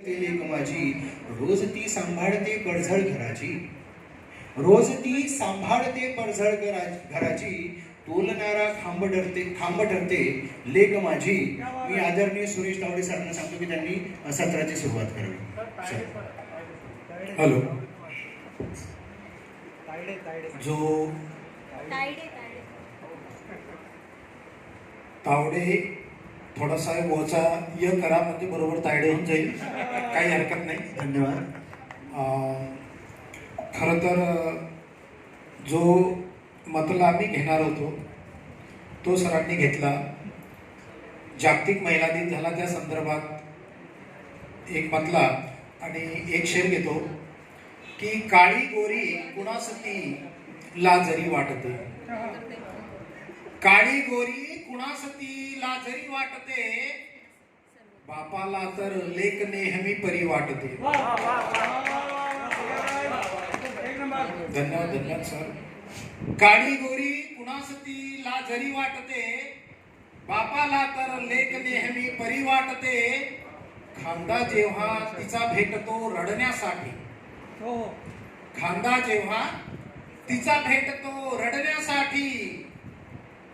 ते लेक माझी रोज ती सांभाळते पडझड घराची, रोज ती सांभाळते पडझड घराची, तोलणारा खांब ठरते लेक माझी. मी आदरणीय सुरेश तावडे सरांना सांगतो की त्यांनी सत्राची सुरुवात करावी. हॅलो. जो तावडे थोडासा वचा य करा म्हणजे बरोबर तायडे होऊन जाईल, काही हरकत नाही. धन्यवाद. खरं तर जो मतला आम्ही घेणार होतो तो सरांनी घेतला. जागतिक महिला दिन झाला त्या संदर्भात एक मतला आणि एक शेर घेतो की काळी गोरी कुणासती लाजरी वाटते, काळी गोरी कुणासती लाजरी वाटते, बापाला तर लेक नेहमी परी वाटते. धन्यवाद धन्यवाद सर. काळी गोरी कुणासती लाजरी वाटते, बापाला तर लेक नेहमी परी वाटते, खांदा जेव्हा तिचा भेटतो रडण्यासाठी, खांदा जेव्हा तिचा भेटतो रडण्यासाठी,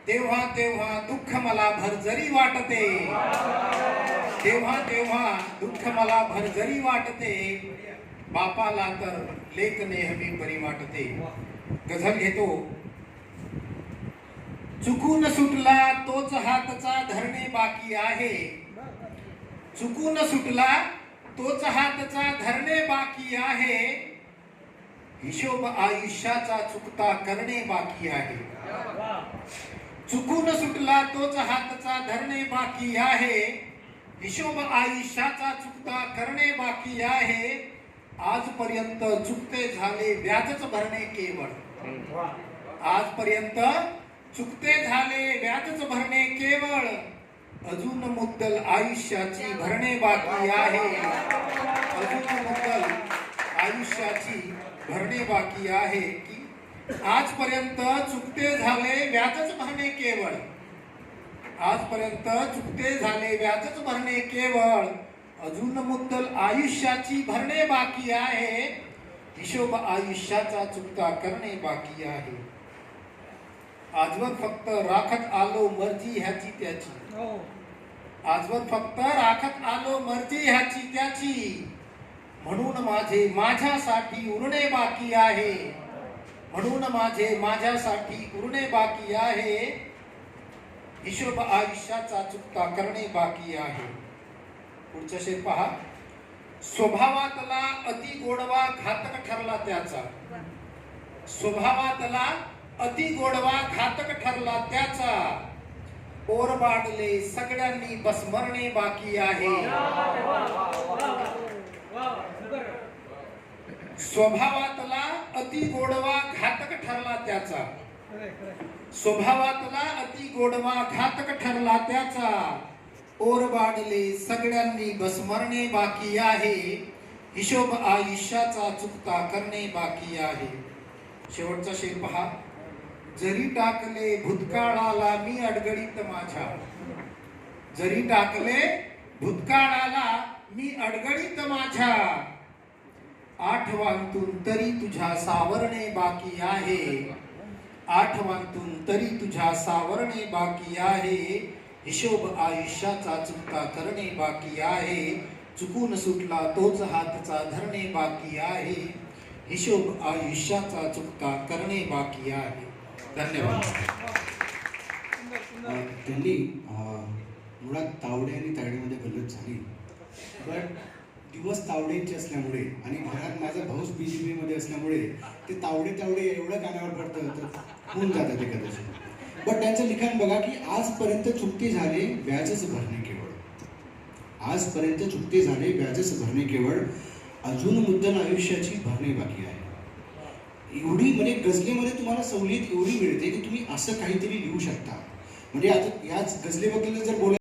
तेव्हा तेव्हा दुःख मला भरजरी वाटते, तेव्हा तेव्हा दुःख मला भरजरी वाटते, बापाला तर लेक नेहमी परी वाटते. गझल घेतो. चुकून सुटला तोच हातचा धरणे बाकी आहे, चुकून सुटला तोच हातचा धरणे बाकी आहे, हिशोब आयुष्याचा चुकता करणे बाकी आहे. चुकून सुटला तोच हातचा धरणे बाकी आहे, हिशोब आयुष्याचा चुकता करणे बाकी आहे, आजपर्यंत चुकते झाले व्याजच भरणे केवळ, आजपर्यंत चुकते झाले व्याजच भरणे केवळ, अजून मुद्दल आयुष्याची भरणे बाकी आहे, अजून मुद्दल आयुष्याची भरणे बाकी आहे. की आजपर्यंत चुकते झाले व्याजच भरणे केवळ, आजपर्यंत चुकते झाले व्याजच भरणे केवळ, अजून मुद्दल आयुष्याची भरणे बाकी आहे, हिशोब आयुष्याचा चुकता करणे बाकी आहे. आजवर फक्त राखत आलो मर्जी ह्याची त्याची, आजवर फक्त राखत आलो मर्जी ह्याची त्याची, म्हणून माझे माझ्यासाठी उरणे बाकी आहे, म्हणून माझे माझ्यासाठी उरणे बाकी आहे, हिशोब आयुष्याचा चुकता करणे बाकी आहे. पुढचा शेर पहा. स्वभावातला अति गोडवा घातक ठरला त्याचा, स्वभावातला अति गोडवा घातक ठरला त्याचा, ओरबाडले सगळ्यांनी बसमरणे बाकी आहे. स्वभावातला अति गोडवा घातक ठरला त्याचा, स्वभावातला अति गोडवा घातक ठरला त्याचा, ओरबाडले सगळ्यांनी बसमरणे बाकी आहे, हिशोब आयुष्याचा चुकता करणे बाकी आहे. शेवटचा शेर पहा. जरी टाकले भूतकाळाला मी अडगडीत माझ्या, जरी टाकले भूतकाळाला मी अडगडीत माझ्या, आठवांतून तरी तुझ्या सावरणे बाकी आहे, आठवांतून तरी तुझ्या सावरणे बाकी आहे, हिशोब आयुष्याचा चुकता करणे बाकी आहे, चुकून सुटला तोच हातचा धरणे बाकी आहे, हिशोब आयुष्याचा चुकता करणे बाकी आहे. धन्यवाद. त्यांनी मुळात तावडे आणि तायडेमध्ये गल्लत झाली, पण दिवस तावडेंचे असल्यामुळे आणि घरात माझा भाऊच BJP मध्ये असल्यामुळे ते तावडे एवढं कानावर पडतं तर होऊन जातं ते कदाचित. पण त्यांचं लिखाण बघा की आजपर्यंत चुकते झाले व्याजच भरणे केवळ, आजपर्यंत चुकते झाले व्याजच भरणे केवळ, अजून मुद्दल आयुष्याची भरणे बाकी आहे. एवढी म्हणजे गझलेमध्ये तुम्हाला सवलत एवढी मिळते की तुम्ही असं काहीतरी लिहू शकता. म्हणजे आता याच गझलेबद्दल जर बोलायचं